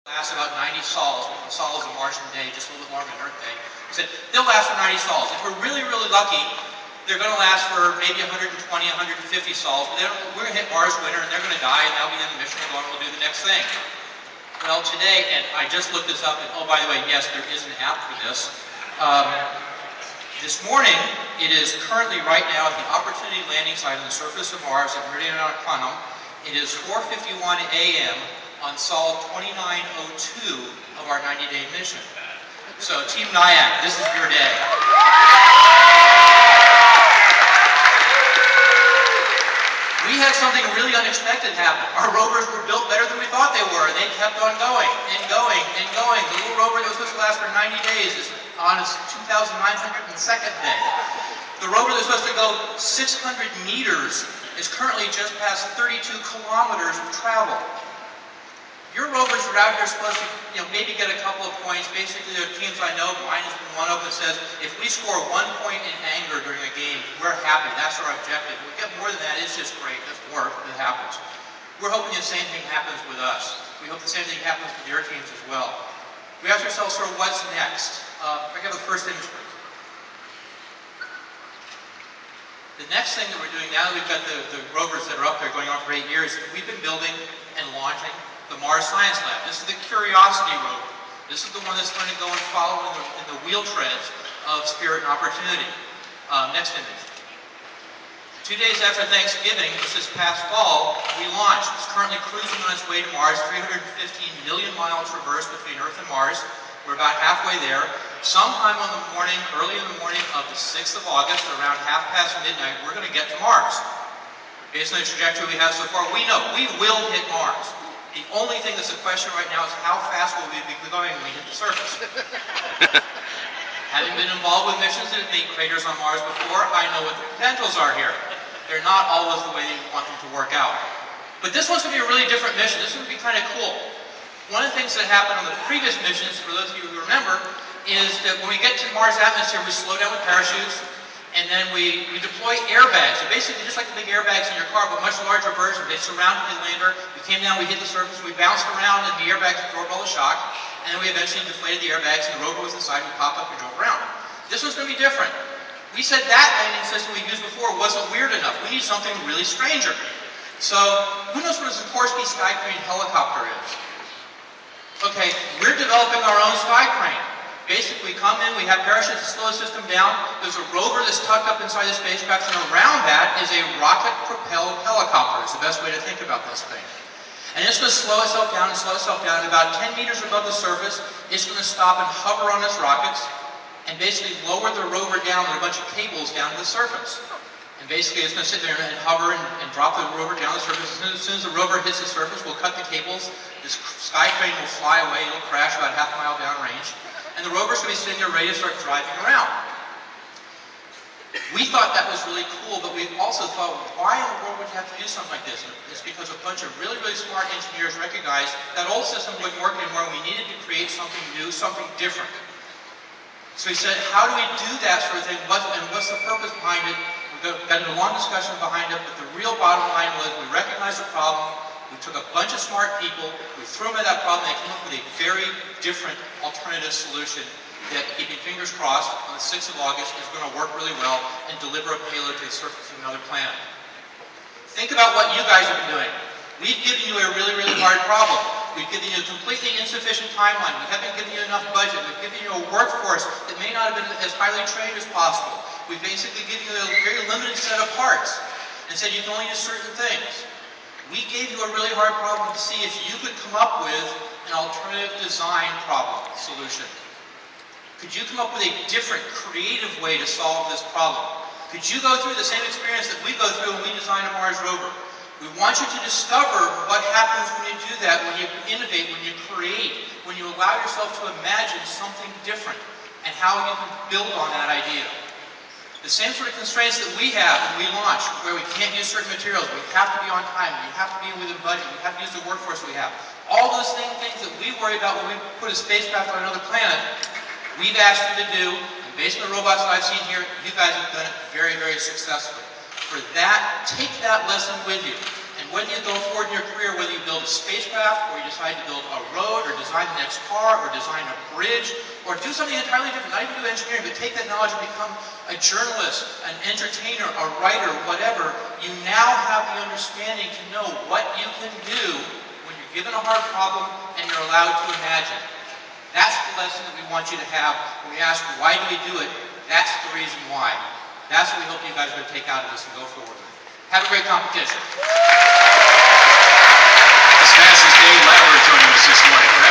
Last about 90 sols. Sol is a Martian day, just a little bit longer than Earth day. He said they'll last for 90 sols. If we're really, really lucky, they're going to last for maybe 120, 150 sols. But then we're going to hit Mars winter, and they're going to die, and that'll be the end of the mission. We'll go on, we'll do the next thing. Well, today, and I just looked this up, and oh, by the way, yes, there is an app for this. This morning, it is currently right now at the Opportunity landing site on the surface of Mars at Meridian Arcanum. It is 4:51 a.m. on Sol 2902 of our 90-day mission. So, Team NIAC, this is your day. We had something really unexpected happen. Our rovers were built better than we thought they were. They kept on going and going and going. The little rover that was supposed to last for 90 days is on its 2,902nd day. The rover that's supposed to go 600 meters is currently just past 32 kilometers of travel. Your rovers are out here supposed to, maybe get a couple of points. Basically, there are teams I know, mine has been one of them that says, if we score 1 point in anger during a game, we're happy. That's our objective. If we get more than that, it's just great. That's work that happens. We're hoping the same thing happens with us. We hope the same thing happens with your teams as well. We ask ourselves, sort of, what's next? I got the first image, please. The next thing that we're doing now that we've got the rovers that are up there going on for 8 years, we've been building and launching the Mars Science Lab. This is the Curiosity rover. This is the one that's going to go and follow in the wheel treads of Spirit and Opportunity. Next image. 2 days after Thanksgiving, just this past fall, we launched. It's currently cruising on its way to Mars, 315 million mile traverse between Earth and Mars. We're about halfway there. Sometime on the morning, early in the morning of the 6th of August, around midnight, we're going to get to Mars. Based on the trajectory we have so far, we know we will hit Mars. The only thing that's a question right now is how fast will we be going when we hit the surface. Having been involved with missions that have made craters on Mars before, I know what the potentials are here. They're not always the way you want them to work out. But this one's going to be a really different mission. This is going to be kind of cool. One of the things that happened on the previous missions, for those of you who remember, is that when we get to Mars atmosphere, we slow down with parachutes, and then we deploy airbags. So basically, just like the big airbags in your car, but much larger version. They surrounded the lander. We came down, we hit the surface, we bounced around, and the airbags absorbed all the shock. And then we eventually deflated the airbags, and the rover was inside, and we popped up and drove around. This one's going to be different. We said that landing system we used before wasn't weird enough. We need something really stranger. So, who knows what a Sikorsky Sky Crane helicopter is? Okay, we're developing our own sky crane. Basically, we come in, we have parachutes to slow the system down. There's a rover that's tucked up inside the spacecraft, and around that is a rocket-propelled helicopter. Is the best way to think about this thing. And it's going to slow itself down and slow itself down. About 10 meters above the surface, it's going to stop and hover on its rockets and basically lower the rover down with a bunch of cables down to the surface. And basically, it's going to sit there and hover and drop the rover down the surface. As soon as the rover hits the surface, we'll cut the cables. This sky crane will fly away. It'll crash about half a mile downrange. And the rover's going to be sitting there ready to start driving around. We thought that was really cool, but we also thought, why in the world would you have to do something like this? It's because a bunch of really, really smart engineers recognized that old system wouldn't work anymore, and we needed to create something new, something different. So we said, how do we do that sort of thing, and what's the purpose behind it? We got into a long discussion behind it, but the real bottom line was we recognized the problem. We took a bunch of smart people, we threw them at that problem, and they came up with a very different alternative solution that, keeping fingers crossed, on the 6th of August is going to work really well and deliver a payload to the surface of another planet. Think about what you guys have been doing. We've given you a really, really hard problem. We've given you a completely insufficient timeline. We haven't given you enough budget. We've given you a workforce that may not have been as highly trained as possible. We've basically given you a very limited set of parts and said you can only do certain things. We gave you a really hard problem to see if you could come up with an alternative design problem solution. Could you come up with a different, creative way to solve this problem? Could you go through the same experience that we go through when we design a Mars rover? We want you to discover what happens when you do that, when you innovate, when you create, when you allow yourself to imagine something different, and how you can build on that idea. The same sort of constraints that we have when we launch, where we can't use certain materials, we have to be on time, we have to be within budget, we have to use the workforce we have. All those things that we worry about when we put a spacecraft on another planet, we've asked you to do, and based on the robots that I've seen here, you guys have done it very, very successfully. For that, take that lesson with you. And whether you go forward in your career, whether you build a spacecraft, or you decide to build a road, or design the next car, or design a bridge, or do something entirely different, not even do engineering, but take that knowledge and become a journalist, an entertainer, a writer, whatever, you now have the understanding to know what you can do when you're given a hard problem and you're allowed to imagine. That's the lesson that we want you to have. When we ask, why do we do it? That's the reason why. That's what we hope you guys are going to take out of this and go forward with. Have a great competition. This fast is Dave Lauer joining us this morning.